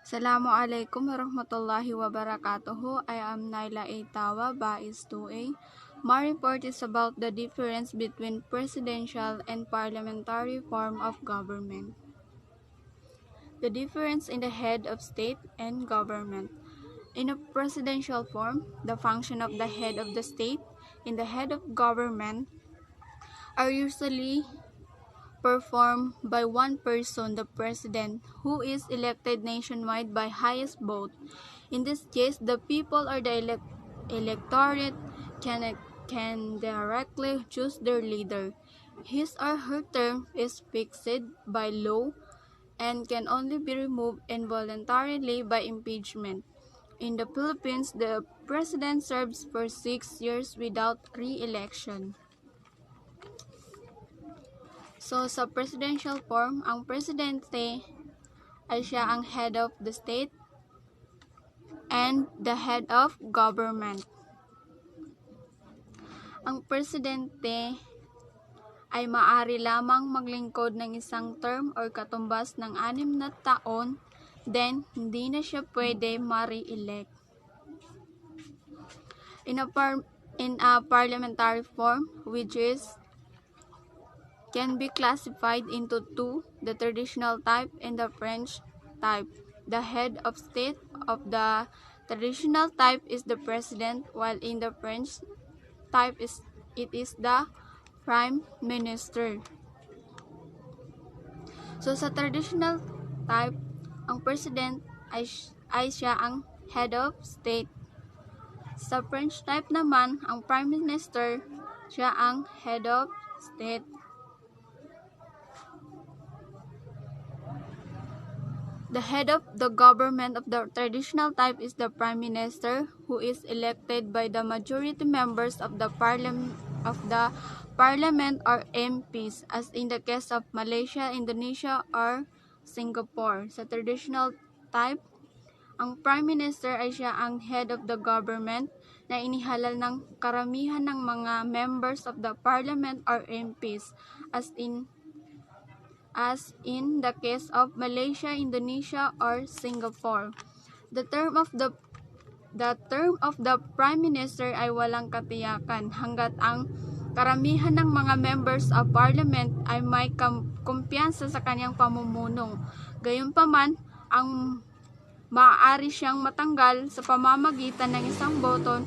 Assalamualaikum warahmatullahi wabarakatuh. I am Naila Tawa, Bais 2A. My report is about the difference between presidential and parliamentary form of government. The difference in the head of state and government. In a presidential form, the function of the head of the state and the head of government are usually performed by one person, the president, who is elected nationwide by highest vote. In this case, the people or the electorate can directly choose their leader. His or her term is fixed by law and can only be removed involuntarily by impeachment. In the Philippines, the president serves for 6 years without re-election. So, sa presidential form, ang presidente ay siya ang head of the state and the head of government. Ang presidente ay maaari lamang maglingkod ng isang term or katumbas ng 6 na taon, then hindi na siya pwede ma-re-elect. In a parliamentary form, which can be classified into two, the traditional type and the French type. The head of state of the traditional type is the president, while in the French type it is the prime minister. So sa traditional type, ang president ay siya ang head of state. Sa French type naman, ang prime minister siya ang head of state. The head of the government of the traditional type is the prime minister, who is elected by the majority members of the parliament or MPs, as in the case of Malaysia, Indonesia, or Singapore. Sa traditional type, ang prime minister ay siya ang head of the government na inihalal ng karamihan ng mga members of the parliament or MPs, as in the case of Malaysia, Indonesia, or Singapore. The term of the Prime Minister ay walang katiyakan hanggat ang karamihan ng mga members of Parliament ay may kumpiyansa sa kanyang pamumuno. Gayunpaman, ang maaari siyang matanggal sa pamamagitan ng isang boto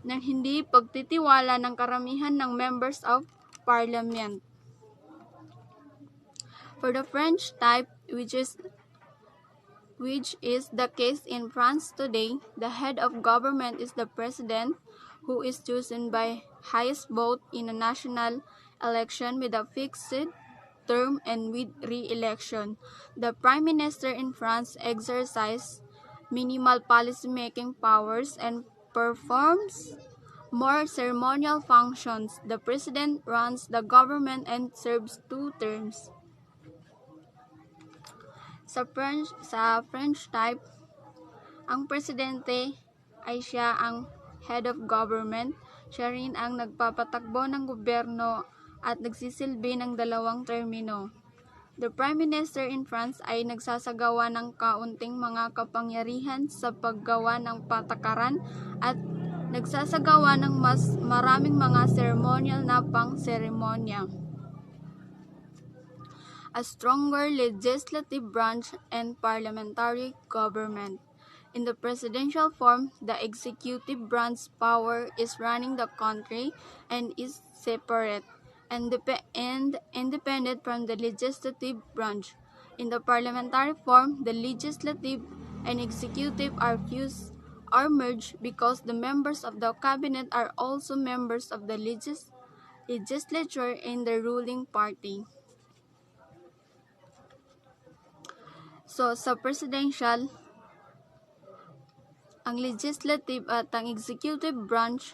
ng hindi pagtitiwala ng karamihan ng members of Parliament. For the French type, which is the case in France today, the head of government is the president, who is chosen by highest vote in a national election with a fixed term and with re-election. The prime minister in France exercises minimal policy-making powers and performs more ceremonial functions. The president runs the government and serves 2 terms. Sa French type, ang presidente ay siya ang head of government. Siya rin ang nagpapatakbo ng gobyerno at nagsisilbi ng 2 termino. The prime minister in France ay nagsasagawa ng kaunting mga kapangyarihan sa paggawa ng patakaran at nagsasagawa ng mas maraming mga ceremonial na pang-seremonya. A stronger legislative branch and parliamentary government. In the presidential form, the executive branch power is running the country and is separate and independent from the legislative branch. In the parliamentary form, the legislative and executive are fused or merged because the members of the cabinet are also members of the legislature in the ruling party. So, sa presidential, ang legislative at ang executive branch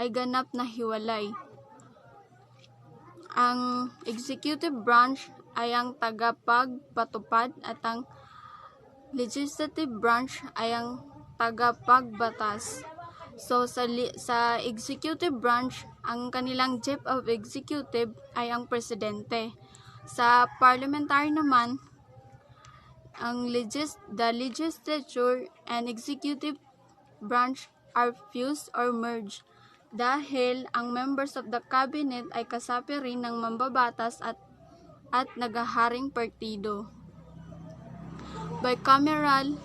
ay ganap na hiwalay. Ang executive branch ay ang tagapagpatupad at ang legislative branch ay ang tagapagbatas. So, sa executive branch, ang kanilang chief of executive ay ang presidente. Sa parliamentary naman, the legislature and executive branch are fused or merged dahil ang members of the cabinet ay kasapi rin ng mambabatas at nagaharing partido. Bicameral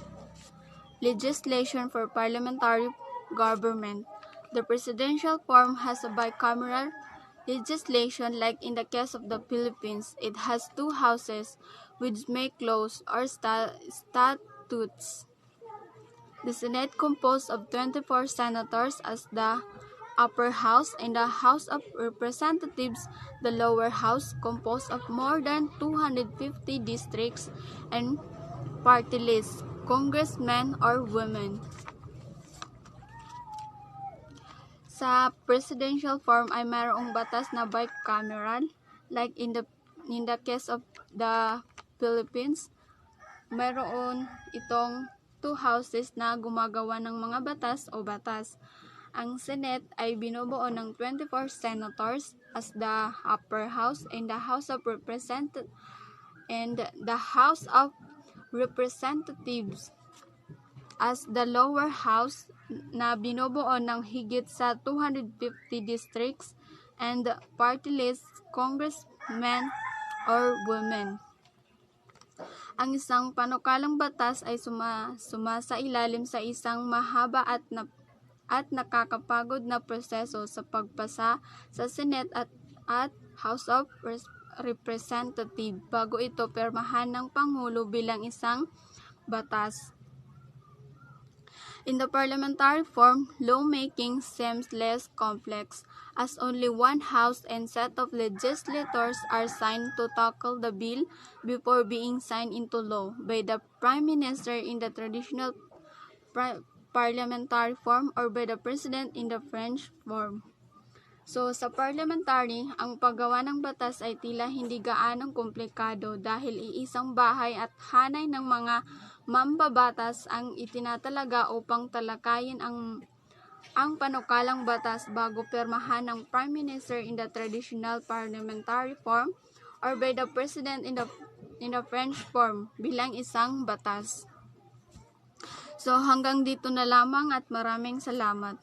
legislation for parliamentary government. The presidential form has a bicameral legislation like in the case of the Philippines. It has two houses which make laws or statutes. The Senate composed of 24 senators as the upper house and the House of Representatives, the lower house, composed of more than 250 districts and party lists, congressmen or women. Sa presidential form ay mayroong batas na bicameral like in the case of the Philippines. Mayroon itong two houses na gumagawa ng mga batas o batas. Ang Senate ay binubuo ng 24 senators as the upper house and the House of Representatives as the lower house na binubuo ng higit sa 250 districts and party list congressmen or women. Ang isang panukalang batas ay sumasailalim sa isang mahaba at nakakapagod na proseso sa pagpasa sa Senate at House of Representatives bago ito pirmahan ng Pangulo bilang isang batas. In the parliamentary form, lawmaking seems less complex, as only one house and set of legislators are assigned to tackle the bill before being signed into law by the Prime Minister in the traditional parliamentary form or by the President in the French form. So, sa parliamentary, ang paggawa ng batas ay tila hindi gaanong komplikado dahil iisang bahay at hanay ng mga mambabatas ang itinatalaga upang talakayin ang panukalang batas bago pirmahan ng Prime Minister in the traditional parliamentary form or by the President in the French form bilang isang batas. So, hanggang dito na lamang at maraming salamat.